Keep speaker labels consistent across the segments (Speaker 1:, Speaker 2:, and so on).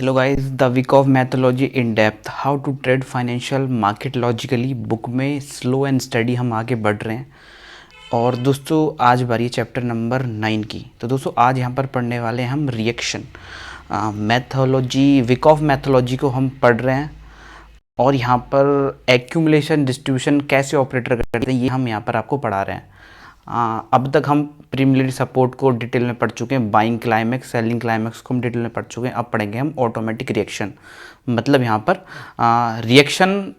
Speaker 1: Hello guys, the Wyckoff methodology in depth, how to trade financial market logically book में slow and study हम आगे बढ़ रहे हैं। और दोस्तों आज बारी है चैप्टर नंबर 9 की। तो दोस्तों आज यहाँ पर पढ़ने वाले हैं हम reaction methodology, Wyckoff methodology को हम पढ़ रहे हैं। और यहाँ पर एक्यूमुलेशन डिस्ट्रीब्यूशन कैसे ऑपरेटर करते हैं ये हम यहाँ पर आपको पढ़ा रहे हैं। अब तक हम प्रीलिमिनरी सपोर्ट को डिटेल में पढ़ चुके हैं, बाइंग क्लाइमेक्स, सेलिंग क्लाइमेक्स को हम डिटेल में पढ़ चुके हैं। अब पढ़ेंगे हम ऑटोमेटिक रिएक्शन, मतलब यहाँ पर रिएक्शन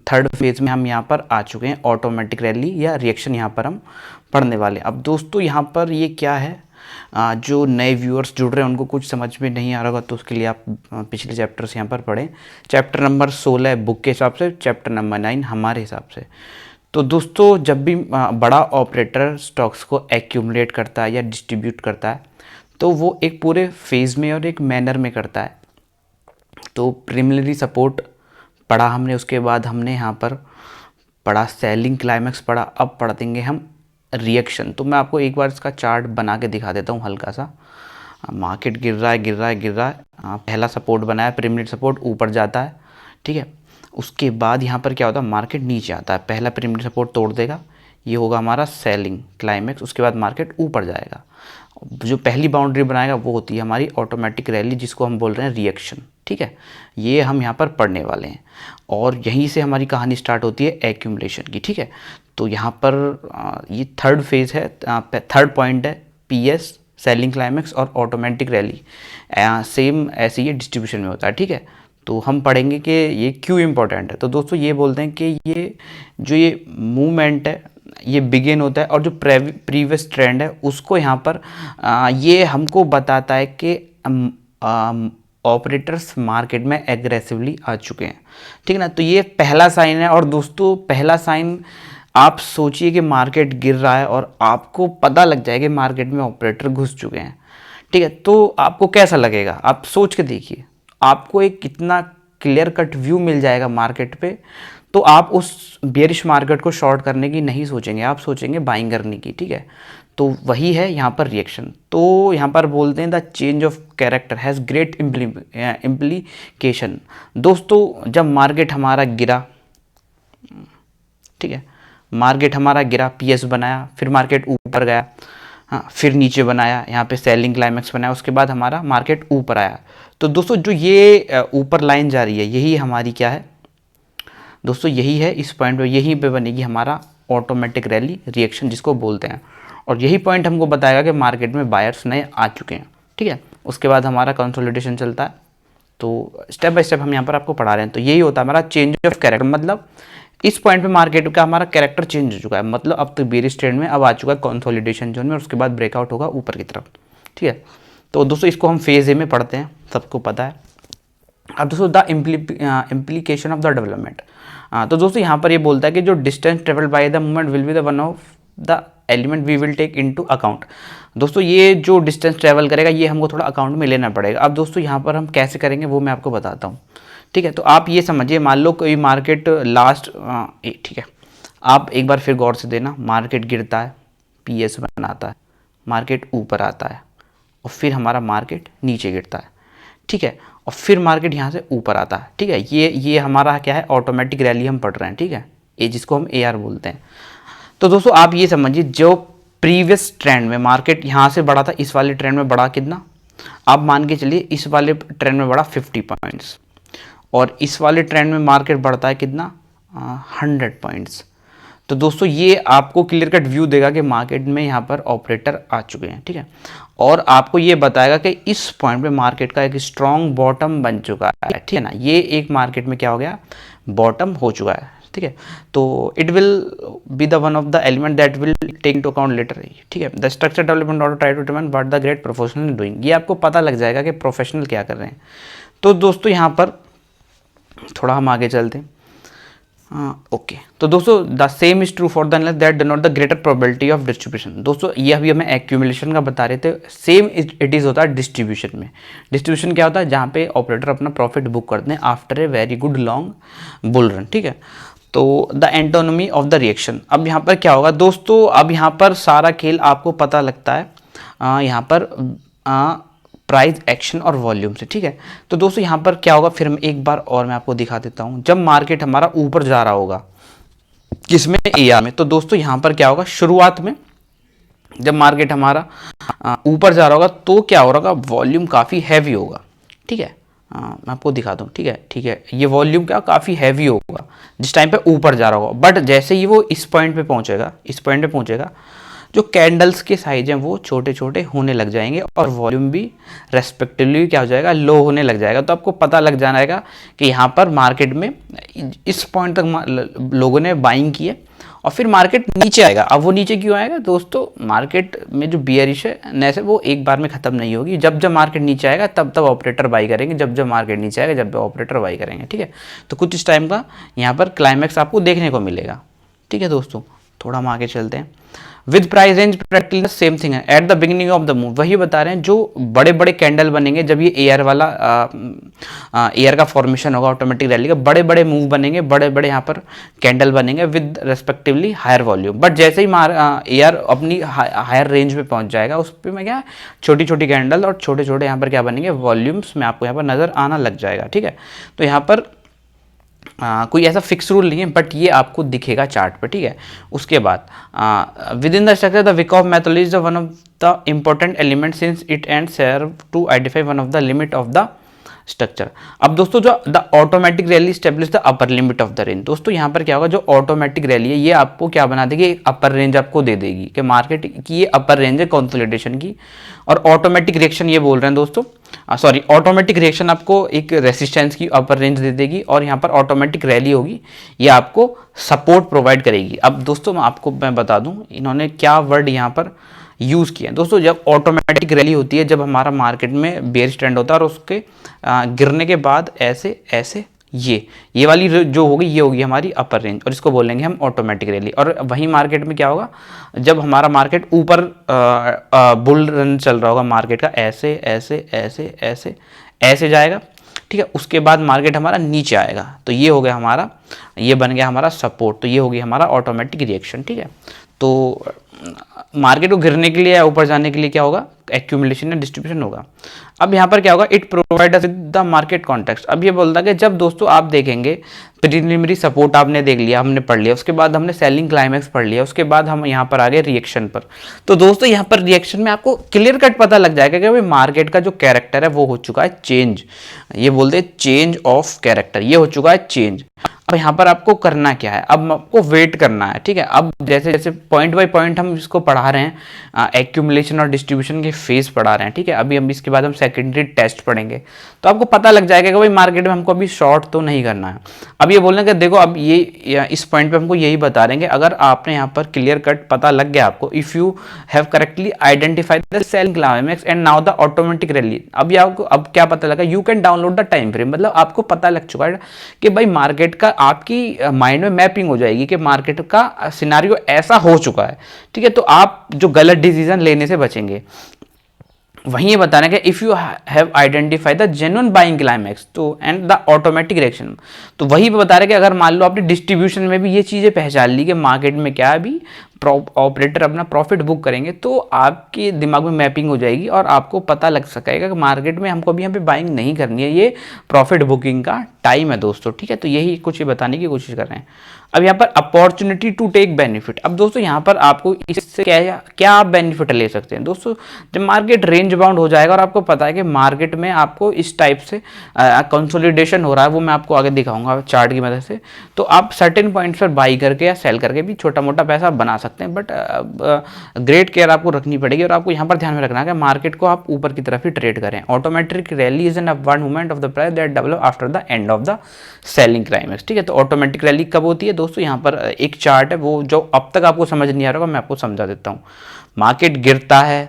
Speaker 1: थर्ड फेज में हम यहाँ पर आ चुके हैं। ऑटोमेटिक रैली या रिएक्शन यहाँ पर हम पढ़ने वाले। अब दोस्तों यहाँ पर ये क्या है, जो नए व्यूअर्स जुड़ रहे हैं उनको कुछ समझ में नहीं आ रहा होगा, तो उसके लिए आप पिछले चैप्टर से यहाँ पर पढ़ें। चैप्टर नंबर 16 बुक के हिसाब से, चैप्टर नंबर 9 हमारे हिसाब से। तो दोस्तों जब भी बड़ा ऑपरेटर स्टॉक्स को एक्यूमुलेट करता है या डिस्ट्रीब्यूट करता है तो वो एक पूरे फेज़ में और एक मैनर में करता है। तो प्रीलिमिनरी सपोर्ट पढ़ा हमने, उसके बाद हमने यहाँ पर पढ़ा सेलिंग क्लाइमेक्स पढ़ा। अब पढ़ देंगे हम रिएक्शन। तो मैं आपको एक बार इसका चार्ट बना के दिखा देता हूँ हल्का सा। मार्केट गिर रहा है गिर रहा है गिर रहा है, पहला सपोर्ट बनाया, प्रीलिमिनरी सपोर्ट ऊपर जाता है, ठीक है। उसके बाद यहाँ पर क्या होता है, मार्केट नीचे आता है, पहला प्रीलिमिनरी सपोर्ट तोड़ देगा, ये होगा हमारा सेलिंग क्लाइमेक्स। उसके बाद मार्केट ऊपर जाएगा, जो पहली बाउंड्री बनाएगा वो होती है हमारी ऑटोमेटिक रैली, जिसको हम बोल रहे हैं रिएक्शन, ठीक है। ये हम यहाँ पर पढ़ने वाले हैं और यहीं से हमारी कहानी स्टार्ट होती है एक्यूमुलेशन की, ठीक है। तो यहाँ पर ये थर्ड फेज है, थर्ड पॉइंट है, पीएस, सेलिंग क्लाइमेक्स और ऑटोमेटिक रैली। सेम ऐसे ये डिस्ट्रीब्यूशन में होता है, ठीक है। तो हम पढ़ेंगे कि ये क्यों इम्पोर्टेंट है। तो दोस्तों ये बोलते हैं कि ये जो ये मूवमेंट है ये बिगिन होता है और जो प्रीवियस ट्रेंड है उसको यहाँ पर ये हमको बताता है कि ऑपरेटर्स मार्केट में एग्रेसिवली आ चुके हैं, ठीक है ना। तो ये पहला साइन है। और दोस्तों पहला साइन, आप सोचिए कि मार्केट गिर रहा है और आपको पता लग जाएगा कि मार्केट में ऑपरेटर घुस चुके हैं, ठीक है। तो आपको कैसा लगेगा, आप सोच के देखिए, आपको एक कितना क्लियर कट व्यू मिल जाएगा मार्केट पे। तो आप उस बेरिश मार्केट को शॉर्ट करने की नहीं सोचेंगे, आप सोचेंगे बाइंग करने की, ठीक है। तो वही है यहाँ पर रिएक्शन। तो यहाँ पर बोलते हैं the change of character has great implication. दोस्तों जब मार्केट हमारा गिरा, ठीक है, मार्केट हमारा गिरा, पीएस बनाया, फिर मार्केट ऊपर गया, हाँ, फिर नीचे बनाया, यहाँ पे सेलिंग क्लाइमेक्स बनाया, उसके बाद हमारा मार्केट ऊपर आया। तो दोस्तों जो ये ऊपर लाइन जा रही है यही हमारी क्या है दोस्तों, यही है, इस पॉइंट पे यहीं पे बनेगी हमारा ऑटोमेटिक रैली रिएक्शन, जिसको बोलते हैं। और यही पॉइंट हमको बताएगा कि मार्केट में बायर्स नए आ चुके हैं, ठीक है। उसके बाद हमारा कंसोलिडेशन चलता है। तो स्टेप बाय स्टेप हम यहाँ पर आपको पढ़ा रहे हैं। तो यही होता है हमारा चेंज ऑफ कैरेक्टर, मतलब इस पॉइंट पे मार्केट का हमारा कैरेक्टर चेंज हो चुका है, मतलब अब तो बेरिश ट्रेंड में अब आ चुका है कंसोलिडेशन जोन में, और उसके बाद ब्रेकआउट होगा ऊपर की तरफ, ठीक है। तो दोस्तों इसको हम फेज ए में पढ़ते हैं, सबको पता है। अब दोस्तों the implication of the development. तो दोस्तों यहाँ पर ये बोलता है कि जो distance travelled by the movement will be the one of the element we will take into account. दोस्तों ये जो डिस्टेंस ट्रेवल करेगा ये हमको थोड़ा अकाउंट में लेना पड़ेगा। अब दोस्तों यहाँ पर हम कैसे करेंगे वो मैं आपको बताता हूँ, ठीक है। तो आप ये समझिए, मान लो कोई मार्केट लास्ट, ठीक है, आप एक बार फिर गौर से देना, मार्केट गिरता है, पीएस बनाता है, मार्केट ऊपर आता है और फिर हमारा मार्केट नीचे गिरता है, ठीक है, और फिर मार्केट यहाँ से ऊपर आता है, ठीक है। ये हमारा क्या है, ऑटोमेटिक रैली हम पढ़ रहे हैं, ठीक है, ये जिसको हम AR बोलते हैं। तो दोस्तों आप ये समझिए, जो प्रीवियस ट्रेंड में मार्केट यहाँ से बढ़ा था, इस वाले ट्रेंड में बढ़ा कितना, आप मान के चलिए इस वाले ट्रेंड में बढ़ा 50 पॉइंट्स, और इस वाले ट्रेंड में मार्केट बढ़ता है कितना, 100 पॉइंट्स। तो दोस्तों ये आपको क्लियर कट व्यू देगा कि मार्केट में यहाँ पर ऑपरेटर आ चुके हैं, ठीक है। और आपको ये बताएगा कि इस पॉइंट पे मार्केट का एक स्ट्रॉन्ग बॉटम बन चुका है, ठीक है ना। ये एक मार्केट में क्या हो गया, बॉटम हो चुका है, ठीक है। तो it will be the one of the element that will take into account later, ठीक है। The structure development order try to determine what the great professional doing. ये आपको पता लग जाएगा कि प्रोफेशनल क्या कर रहे हैं। तो दोस्तों यहाँ पर थोड़ा हम आगे चलते हैं, ओके। तो दोस्तों the same is true for the analysis that denote the greater probability of distribution. दोस्तों ये अभी हमें एक्यूमुलेशन का बता रहे थे, सेम इट इज़ होता है डिस्ट्रीब्यूशन में। डिस्ट्रीब्यूशन क्या होता है, जहाँ पे ऑपरेटर अपना प्रॉफिट बुक करते हैं after a very good long bull run, ठीक है। तो द एंटोनमी ऑफ द रिएक्शन, अब यहाँ पर क्या होगा दोस्तों, अब यहाँ पर सारा खेल आपको पता लगता है। यहाँ पर प्राइस एक्शन और वॉल्यूम से, ठीक है। तो दोस्तों यहाँ पर क्या होगा, फिर एक बार और मैं आपको दिखा देता हूँ। जब मार्केट हमारा ऊपर जा रहा होगा, किसमें, AR में, तो दोस्तों यहाँ पर क्या होगा, शुरुआत में जब मार्केट हमारा ऊपर जा रहा होगा तो क्या हो रहा होगा, वॉल्यूम काफ़ी हैवी होगा, ठीक है। मैं आपको दिखा दूँ, ठीक है, ठीक है। ये वॉल्यूम क्या काफ़ी हैवी होगा जिस टाइम पे ऊपर जा रहा होगा, बट जैसे ही वो इस पॉइंट पे पहुंचेगा, इस पॉइंट पे पहुंचेगा, जो कैंडल्स के साइज हैं वो छोटे छोटे होने लग जाएंगे और वॉल्यूम भी रेस्पेक्टिवली क्या हो जाएगा, लो होने लग जाएगा। तो आपको पता लग जाएगा कि यहाँ पर मार्केट में इस पॉइंट तक लोगों ने बाइंग की है और फिर मार्केट नीचे आएगा। अब वो नीचे क्यों आएगा दोस्तों, मार्केट में जो बियरिश है नेस है वो एक बार में ख़त्म नहीं होगी। जब जब मार्केट नीचे आएगा तब तब ऑपरेटर बाई करेंगे, जब जब मार्केट नीचे आएगा जब जब ऑपरेटर बाई करेंगे, ठीक है। तो कुछ इस टाइम का यहाँ पर क्लाइमैक्स आपको देखने को मिलेगा, ठीक है दोस्तों। थोड़ा हम आगे चलते हैं। With price range practically same thing है। At the beginning of the move, वही बता रहे हैं, जो बड़े बड़े कैंडल बनेंगे जब ये AR वाला AR का फॉर्मेशन होगा, ऑटोमेटिक रैली का बड़े बड़े मूव बनेंगे, बड़े बड़े यहाँ पर कैंडल बनेंगे with respectively higher volume. But जैसे ही AR अपनी हायर रेंज पे पहुंच जाएगा, उस पर मैं क्या छोटी छोटी कैंडल और छोटे छोटे यहाँ पर क्या बनेंगे, वॉल्यूम्स में आपको यहाँ पर नज़र आना लग जाएगा, ठीक है। तो यहाँ पर कोई ऐसा फिक्स रूल नहीं है, बट ये आपको दिखेगा चार्ट पे, ठीक है। उसके बाद within the structure the Wyckoff method is one of the important element since it and serve to identify one of the limit of the structure. अब दोस्तों जो the automatic rally establish the upper limit of the range, दोस्तों यहाँ पर क्या होगा, जो automatic rally है ये आपको क्या बना देगी, एक अपर रेंज आपको दे देगी कि मार्केट की ये अपर रेंज है कंसोलिडेशन की। और ऑटोमेटिक रिएक्शन ये बोल रहे हैं दोस्तों, सॉरी, ऑटोमेटिक रिएक्शन आपको एक रेसिस्टेंस की अपर रेंज दे देगी और यहाँ पर ऑटोमेटिक रैली होगी, ये आपको सपोर्ट प्रोवाइड करेगी। अब दोस्तों मैं बता दूं इन्होंने क्या वर्ड यहाँ पर यूज़ किया है दोस्तों। जब ऑटोमेटिक रैली होती है, जब हमारा मार्केट में बेयरिश ट्रेंड होता है और उसके गिरने के बाद ऐसे ऐसे ये वाली जो होगी ये होगी हमारी अपर रेंज और इसको बोलेंगे हम ऑटोमेटिक रैली। और वहीं मार्केट में क्या होगा, जब हमारा मार्केट ऊपर बुल रन चल रहा होगा मार्केट का, ऐसे ऐसे ऐसे ऐसे ऐसे जाएगा, ठीक है। उसके बाद मार्केट हमारा नीचे आएगा, तो ये हो गया हमारा, ये बन गया हमारा सपोर्ट, तो ये होगी हमारा ऑटोमेटिक रिएक्शन, ठीक है। तो मार्केट को गिरने के लिए या ऊपर जाने के लिए क्या होगा, एक्यूमुलेशन या डिस्ट्रीब्यूशन होगा। अब यहाँ पर क्या होगा, it provide us with the market context. अब ये बोलता है कि जब दोस्तों आप देखेंगे प्रीलिमिनरी सपोर्ट आपने देख लिया, हमने पढ़ लिया, उसके बाद हमने सेलिंग क्लाइमैक्स पढ़ लिया, उसके बाद हम यहाँ पर आ गए रिएक्शन पर। तो दोस्तों यहाँ पर रिएक्शन में आपको क्लियर कट पता लग जाएगा कि भाई मार्केट का जो कैरेक्टर है वो हो चुका है चेंज, ये बोलते हैं चेंज ऑफ कैरेक्टर, ये हो चुका है चेंज। अब यहाँ पर आपको करना क्या है, अब आपको वेट करना है, ठीक है। अब जैसे जैसे पॉइंट बाय पॉइंट हम इसको पढ़ा रहे हैं, एक्यूमुलेशन और डिस्ट्रीब्यूशन के फेज पढ़ा रहे हैं, ठीक है। अभी हम इसके बाद हम सेकेंडरी टेस्ट पढ़ेंगे, तो आपको पता लग जाएगा कि भाई मार्केट में हमको अभी शॉर्ट तो नहीं करना है। अब ये बोलने कि देखो अब ये इस पॉइंट पे हमको यही बता रहे हैं कि अगर आपने यहाँ पर क्लियर कट पता लग गया आपको, if you have correctly identified the selling climax and now the automatic rally, अब आपको अब क्या पता लगा, you can download the time frame. मतलब आपको पता लग चुका है कि भाई मार्केट का आपकी माइंड में मैपिंग हो जाएगी कि मार्केट का सिनारियो ऐसा हो चुका है, ठीक है। तो आप जो गलत डिसीजन लेने से बचेंगे। वहीं ये बताना कि if you have identified the genuine buying climax तो एंड द ऑटोमेटिक रिएक्शन, तो वही बता रहे कि अगर मान लो आपने डिस्ट्रीब्यूशन में भी ये चीज़ें पहचान ली कि मार्केट में क्या है, अभी ऑपरेटर अपना प्रॉफिट बुक करेंगे, तो आपके दिमाग में मैपिंग हो जाएगी और आपको पता लग सकेगा कि मार्केट में हमको अभी यहाँ पे बाइंग नहीं करनी है, ये प्रॉफिट बुकिंग का टाइम है दोस्तों, ठीक है। तो यही कुछ ही बताने की कोशिश कर रहे हैं। अब यहाँ पर अपॉर्चुनिटी टू टेक बेनिफिट, अब दोस्तों यहाँ पर आपको इससे क्या आप बेनिफिट ले सकते हैं दोस्तों। जब मार्केट रेंज बाउंड हो जाएगा और आपको पता है कि मार्केट में आपको इस टाइप से कंसोलिडेशन हो रहा है, वो मैं आपको आगे दिखाऊंगा चार्ट की मदद से, तो आप सर्टेन पॉइंट्स पर बाई करके या सेल करके भी छोटा मोटा पैसा बना सकते हैं। बट ग्रेट केयर आपको रखनी पड़ेगी और आपको यहाँ पर ध्यान में रखना है कि मार्केट को आप ऊपर की तरफ ही ट्रेड करें। Automatic rally is an upward movement of the price that develop after the end of the selling climax, ठीक है। तो ऑटोमेटिक रैली कब होती है दोस्तों, यहाँ पर एक चार्ट है वो जो अब तक आपको समझ नहीं आ रहा होगा, मैं आपको समझा देता हूँ। मार्केट गिरता है,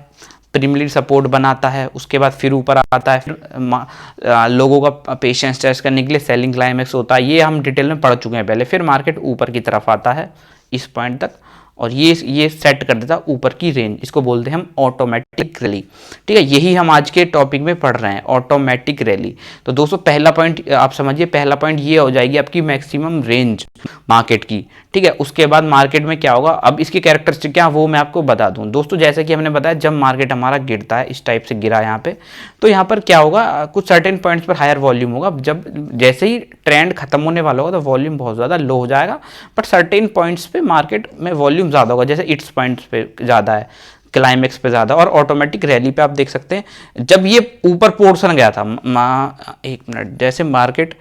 Speaker 1: प्रीलिमिनरी सपोर्ट बनाता है, उसके बाद फिर ऊपर आता है, फिर लोगों का पेशेंस टेस्ट करने के लिए सेलिंग क्लाइमैक्स होता है, ये हम डिटेल में पढ़ चुके हैं पहले। फिर मार्केट ऊपर की तरफ आता है इस पॉइंट तक और ये सेट कर देता ऊपर की रेंज, इसको बोलते हैं हम ऑटोमेटिक रैली। ठीक है, यही हम आज के टॉपिक में पढ़ रहे हैं, ऑटोमेटिक रैली। तो दोस्तों पहला पॉइंट आप समझिए, पहला पॉइंट ये हो जाएगी आपकी मैक्सिमम रेंज मार्केट की। ठीक है, उसके बाद मार्केट में क्या होगा, अब इसकी कैरेक्टरिस्टिक क्या वो मैं आपको बता दूं। दोस्तों जैसे कि हमने बताया, जब मार्केट हमारा गिरता है, इस टाइप से गिरा यहाँ पे, तो यहाँ पर क्या होगा, कुछ सर्टेन पॉइंट्स पर हायर वॉल्यूम होगा। जब जैसे ही ट्रेंड खत्म होने वाला होगा तो वॉल्यूम बहुत ज़्यादा लो हो जाएगा, बट सर्टेन पॉइंट्स पे मार्केट में वॉल्यूम ज़्यादा होगा, जैसे इट्स पॉइंट्स पे ज़्यादा है, क्लाइमेक्स पे ज़्यादा। और ऑटोमेटिक रैली पे आप देख सकते हैं, जब ये ऊपर पोर्शन गया था, एक मिनट, जैसे मार्केट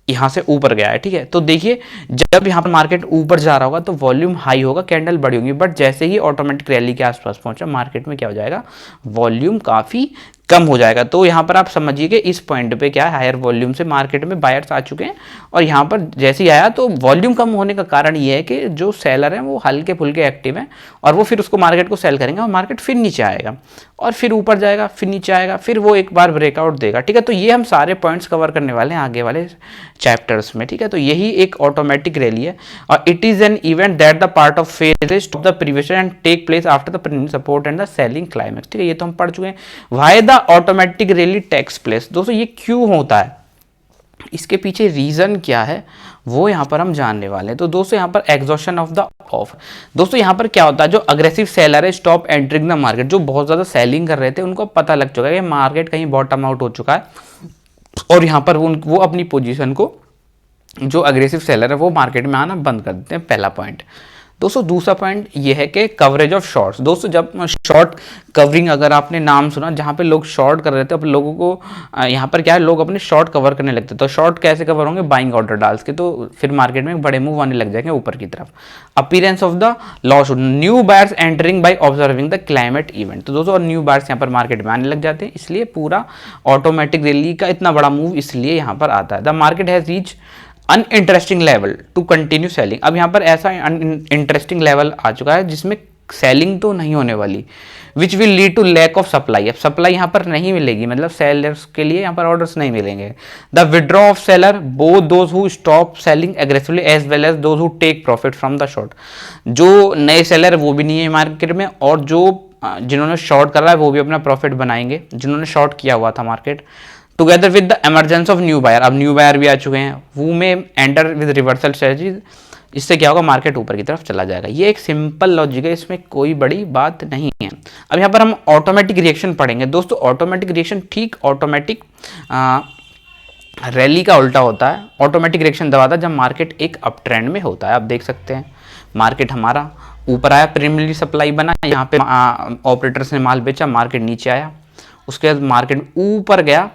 Speaker 1: यहाँ से ऊपर गया है, ठीक है, तो देखिए जब यहाँ पर मार्केट ऊपर जा रहा होगा तो वॉल्यूम हाई होगा, कैंडल बड़ी होगी, बट जैसे ही ऑटोमेटिक रैली के आसपास पहुंचा, मार्केट में क्या हो जाएगा, वॉल्यूम काफ़ी कम हो जाएगा। तो यहाँ पर आप समझिए कि इस पॉइंट पे क्या है, हायर वॉल्यूम से मार्केट में बायर्स आ चुके हैं, और यहाँ पर जैसे ही आया तो वॉल्यूम कम होने का कारण ये है कि जो सेलर हैं वो हल्के फुल्के एक्टिव हैं, और वो फिर उसको मार्केट को सेल करेंगे, और मार्केट फिर नीचे आएगा, और फिर ऊपर जाएगा, फिर नीचे आएगा, फिर वो एक बार ब्रेकआउट देगा। ठीक है, तो ये हम सारे पॉइंट्स कवर करने वाले हैं आगे वाले चैप्टर्स में। ठीक है, तो यही एक ऑटोमेटिक रैली है, और it is an event that the part of phase of the previous and take place after the support and the selling climax. ठीक है, ये तो हम पढ़ चुके हैं। Why the automatic rally takes place, दोस्तों ये क्यों होता है, इसके पीछे रीजन क्या है, वो यहाँ पर हम जानने वाले हैं। तो दोस्तों यहाँ पर एग्जॉशन ऑफ द ऑफ, दोस्तों यहाँ पर क्या होता है, जो अग्रेसिव सेलर है स्टॉप एंटरिंग द मार्केट, जो बहुत ज़्यादा सेलिंग कर रहे थे उनको पता लग चुका है कि मार्केट कहीं बॉटम आउट हो चुका है, और यहाँ पर वो अपनी पोजीशन को, जो अग्रेसिव सेलर है वो मार्केट में आना बंद कर देते हैं, पहला पॉइंट। दोस्तों दूसरा पॉइंट ये है कि कवरेज ऑफ शॉर्ट्स। दोस्तों जब शॉर्ट कवरिंग, अगर आपने नाम सुना, जहाँ पे लोग शॉर्ट कर रहे थे, अब लोगों को यहाँ पर क्या है, लोग अपने शॉर्ट कवर करने लगते, तो शॉर्ट कैसे कवर होंगे, बाइंग ऑर्डर डाल के, तो फिर मार्केट में बड़े मूव आने लग जाएंगे ऊपर की तरफ। Appearance of the loss, new buyers entering bye observing the climate event. तो दोस्तों न्यू बायर्स यहाँ पर मार्केट में आने लग जाते हैं, इसलिए पूरा ऑटोमेटिक रैली का इतना बड़ा मूव इसलिए यहाँ पर आता है। The market has reach uninteresting level to continue selling. अब यहाँ पर ऐसा इंटरेस्टिंग लेवल आ चुका है जिसमें सेलिंग तो नहीं होने वाली, which will lead to lack of supply. अब सप्लाई यहाँ पर नहीं मिलेगी, मतलब सेलर्स के लिए यहाँ पर ऑर्डर्स नहीं मिलेंगे। The withdraw of seller, both those who stop selling aggressively as well as those who take profit from the short. जो नए सेलर वो भी नहीं है मार्केट में, और जो जिन्होंने शॉर्ट करा है वो भी अपना प्रॉफिट बनाएंगे, जिन्होंने शॉर्ट किया हुआ था मार्केट। Together with the emergence of new buyer, अब न्यू बायर भी आ चुके हैं, वो में एंटर विद रिवर्सल स्ट्रेटजी। इससे क्या होगा, मार्केट ऊपर की तरफ चला जाएगा। ये एक सिंपल लॉजिक है, इसमें कोई बड़ी बात नहीं है। अब यहाँ पर हम ऑटोमेटिक रिएक्शन पढ़ेंगे। दोस्तों ऑटोमेटिक रिएक्शन ठीक ऑटोमेटिक रैली का उल्टा होता है। ऑटोमेटिक रिएक्शन दबाता है जब मार्केट एक अप ट्रेंड में होता है। आप देख सकते हैं मार्केट हमारा ऊपर आया, प्राइमरी सप्लाई बना, यहाँ पे ऑपरेटर्स ने माल बेचा, मार्केट नीचे आया, उसके बाद मार्केट ऊपर गया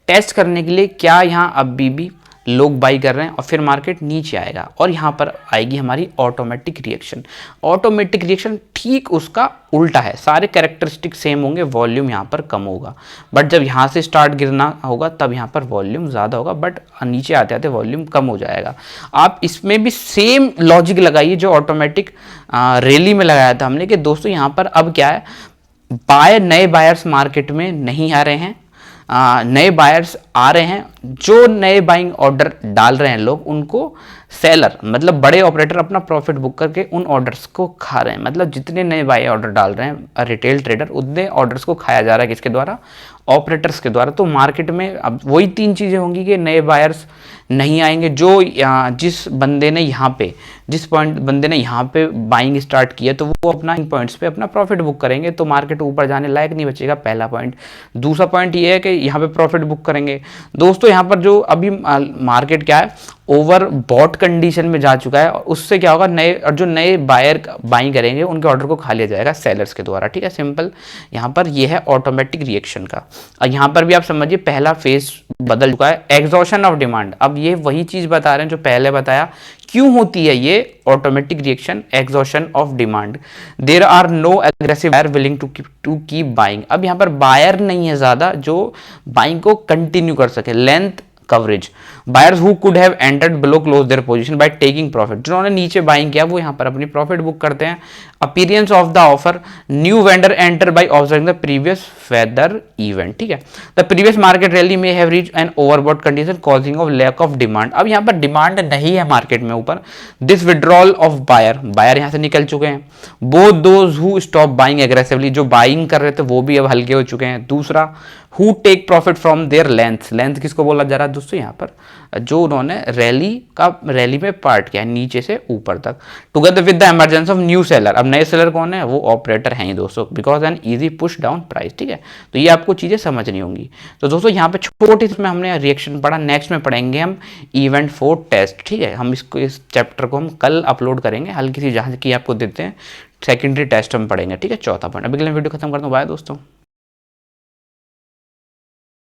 Speaker 1: टेस्ट करने के लिए, क्या यहाँ अभी भी लोग बाई कर रहे हैं, और फिर मार्केट नीचे आएगा, और यहाँ पर आएगी हमारी ऑटोमेटिक रिएक्शन। ऑटोमेटिक रिएक्शन ठीक उसका उल्टा है, सारे कैरेक्टरिस्टिक सेम होंगे, वॉल्यूम यहाँ पर कम होगा, बट जब यहाँ से स्टार्ट गिरना होगा तब यहाँ पर वॉल्यूम ज़्यादा होगा, बट नीचे आते आते वॉल्यूम कम हो जाएगा। आप इसमें भी सेम लॉजिक लगाइए जो ऑटोमेटिक रैली में लगाया था हमने, कि दोस्तों यहाँ पर अब क्या है, नए बायर्स मार्केट में नहीं आ रहे हैं, नए बायर्स आ रहे हैं, जो नए बाइंग ऑर्डर डाल रहे हैं लोग, उनको सेलर मतलब बड़े ऑपरेटर अपना प्रॉफिट बुक करके उन ऑर्डर्स को खा रहे हैं। मतलब जितने नए बाई ऑर्डर डाल रहे हैं रिटेल ट्रेडर, उतने ऑर्डर्स को खाया जा रहा है, किसके द्वारा, ऑपरेटर्स के द्वारा। तो मार्केट में अब वही तीन चीज़ें होंगी कि नए बायर्स नहीं आएंगे, जो जिस बंदे ने यहाँ पे बाइंग स्टार्ट किया तो वो अपना इन पॉइंट्स पे अपना प्रॉफिट बुक करेंगे, तो मार्केट ऊपर जाने लायक नहीं बचेगा, पहला पॉइंट। दूसरा पॉइंट ये है कि यहाँ पे प्रॉफिट बुक करेंगे। दोस्तों यहाँ पर जो अभी मार्केट क्या है, ओवर बॉट कंडीशन में जा चुका है, और उससे क्या होगा, जो नए बायर बाइंग करेंगे उनके ऑर्डर को खा लिया जाएगा सेलर्स के द्वारा। ठीक है, सिंपल यहाँ पर ये है ऑटोमेटिक रिएक्शन का। और यहाँ पर भी आप समझिए पहला फेज बदल चुका है, एग्जॉशन ऑफ डिमांड। अब ये वही चीज बता रहे हैं जो पहले बताया, क्यों होती है ये automatic reaction, exhaustion of demand. There are no aggressive buyer willing to keep buying. अब यहाँ पर बायर नहीं है ज्यादा जो बाइंग को कंटिन्यू कर सके। Length coverage, buyers who could have entered below close their position by taking profit, जिन्होंने नीचे बाइंग किया वो यहाँ पर अपनी प्रॉफिट बुक करते हैं। Appearance of the offer, new vendor enter by observing the previous weather event, ठीक है। द प्रीवियस मार्केट रैली में have reach an overbought condition causing of lack of demand, अब यहाँ पर डिमांड नहीं है मार्केट में ऊपर। This withdrawal of buyer, buyer यहाँ से निकल चुके हैं। Both those who stop buying aggressively, जो बाइंग कर रहे थे वो भी अब हल्के हो चुके हैं। दूसरा, who take profit from their length, length किसको बोला जा रहा है दोस्तों, यहाँ पर जो उन्होंने रैली में पार्ट किया है नीचे से ऊपर तक, together with the emergence of new seller. अब नए सेलर कौन है, वो ऑपरेटर हैं ही दोस्तों, because an easy push down price, ठीक है। तो ये आपको चीजें समझनी होंगी। तो दोस्तों यहाँ पे छोटी इसमें हमने रिएक्शन पढ़ा, नेक्स्ट में पढ़ेंगे हम इवेंट 4 टेस्ट, ठीक है। हम इसको इस चैप्टर को हम कल अपलोड करेंगे, हल्की सी जहाँ की आपको देते हैं सेकेंडरी टेस्ट हम पढ़ेंगे, ठीक है। चौथा पॉइंट, अभी के लिए वीडियो खत्म करता हूँ, बाय दोस्तों।